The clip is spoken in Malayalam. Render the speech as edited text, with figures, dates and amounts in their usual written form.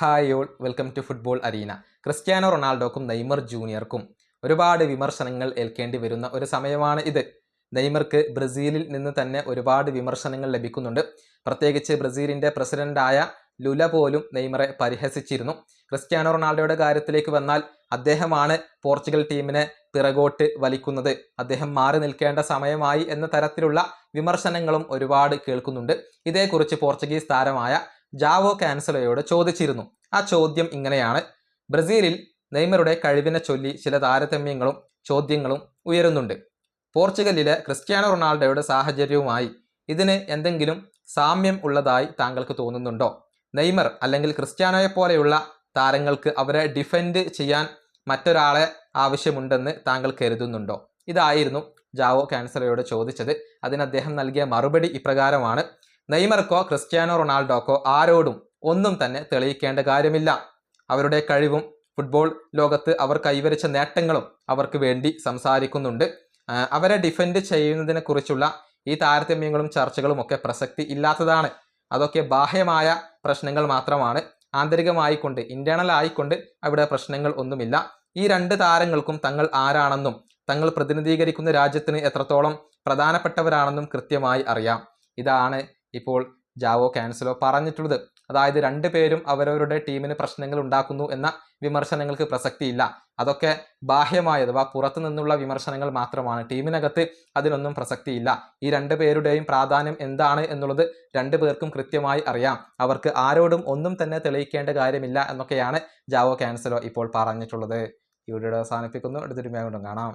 Hi all welcome to football arena. Cristiano റൊണാൾഡോക്കും നെയ്മർ ജൂനിയർക്കും ഒരുപാട് വിമർശനങ്ങൾ ഏൽക്കേണ്ടി വരുന്ന ഒരു സമയമാണ് ഇത്. നെയ്മർക്ക് ബ്രസീലിൽ നിന്ന് തന്നെ ഒരുപാട് വിമർശനങ്ങൾ ലഭിക്കുന്നുണ്ട്. പ്രത്യേകിച്ച് ബ്രസീലിൻ്റെ പ്രസിഡന്റായ ലുല പോലും നെയ്മറെ പരിഹസിച്ചിരുന്നു. ക്രിസ്ത്യാനോ റൊണാൾഡോയുടെ കാര്യത്തിലേക്ക് വന്നാൽ അദ്ദേഹമാണ് പോർച്ചുഗൽ ടീമിനെ പിറകോട്ട് വലിക്കുന്നത്, അദ്ദേഹം മാറി നിൽക്കേണ്ട സമയമായി എന്ന തരത്തിലുള്ള വിമർശനങ്ങളും ഒരുപാട് കേൾക്കുന്നുണ്ട്. ഇതേക്കുറിച്ച് പോർച്ചുഗീസ് താരമായ ജാവോ കാൻസലോയോട് ചോദിച്ചിരുന്നു. ആ ചോദ്യം ഇങ്ങനെയാണ്: ബ്രസീലിൽ നെയ്മറുടെ കഴിവിനെ ചൊല്ലി ചില താരതമ്യങ്ങളും ചോദ്യങ്ങളും ഉയരുന്നുണ്ട്. പോർച്ചുഗലിലെ ക്രിസ്ത്യാനോ റൊണാൾഡോയുടെ സാഹചര്യവുമായി ഇതിന് എന്തെങ്കിലും സാമ്യം ഉള്ളതായി താങ്കൾക്ക് തോന്നുന്നുണ്ടോ? നെയ്മർ അല്ലെങ്കിൽ ക്രിസ്ത്യാനോയെ പോലെയുള്ള താരങ്ങൾക്ക് അവരെ ഡിഫെൻഡ് ചെയ്യാൻ മറ്റൊരാളെ ആവശ്യമുണ്ടെന്ന് താങ്കൾ കരുതുന്നുണ്ടോ? ഇതായിരുന്നു ജാവോ കാൻസലോയോട് ചോദിച്ചത്. അതിന് അദ്ദേഹം നൽകിയ മറുപടി ഇപ്രകാരമാണ്: നെയ്മർക്കോ ക്രിസ്ത്യാനോ റൊണാൾഡോക്കോ ആരോടും ഒന്നും തന്നെ തെളിയിക്കേണ്ട കാര്യമില്ല. അവരുടെ കഴിവും ഫുട്ബോൾ ലോകത്ത് അവർ കൈവരിച്ച നേട്ടങ്ങളും അവർക്ക് വേണ്ടി സംസാരിക്കുന്നുണ്ട്. അവരെ ഡിഫെൻഡ് ചെയ്യുന്നതിനെ കുറിച്ചുള്ള ഈ താരതമ്യങ്ങളും ചർച്ചകളും ഒക്കെ പ്രസക്തി ഇല്ലാത്തതാണ്. അതൊക്കെ ബാഹ്യമായ പ്രശ്നങ്ങൾ മാത്രമാണ്. ആന്തരികമായിക്കൊണ്ട്, ഇന്റേണൽ ആയിക്കൊണ്ട് അവിടെ പ്രശ്നങ്ങൾ ഒന്നുമില്ല. ഈ രണ്ട് താരങ്ങൾക്കും തങ്ങൾ ആരാണെന്നും തങ്ങൾ പ്രതിനിധീകരിക്കുന്ന രാജ്യത്തിന് എത്രത്തോളം പ്രധാനപ്പെട്ടവരാണെന്നും കൃത്യമായി അറിയാം. ഇതാണ് ഇപ്പോൾ ജാവോ കാൻസലോ പറഞ്ഞിട്ടുള്ളത്. അതായത് രണ്ടുപേരും അവരവരുടെ ടീമിന് പ്രശ്നങ്ങൾ ഉണ്ടാക്കുന്നു എന്ന വിമർശനങ്ങൾക്ക് പ്രസക്തിയില്ല. അതൊക്കെ ബാഹ്യമായ അഥവാ പുറത്തു നിന്നുള്ള വിമർശനങ്ങൾ മാത്രമാണ്. ടീമിനകത്ത് അതിനൊന്നും പ്രസക്തിയില്ല. ഈ രണ്ടു പേരുടെയും പ്രാധാന്യം എന്താണ് എന്നുള്ളത് രണ്ടു പേർക്കും കൃത്യമായി അറിയാം. അവർക്ക് ആരോടും ഒന്നും തന്നെ തെളിയിക്കേണ്ട കാര്യമില്ല എന്നൊക്കെയാണ് ജാവോ കാൻസലോ ഇപ്പോൾ പറഞ്ഞിട്ടുള്ളത്. ഈ വീഡിയോ അവസാനിപ്പിക്കുന്നു. അടുത്തൊരു വീഡിയോ കാണാം.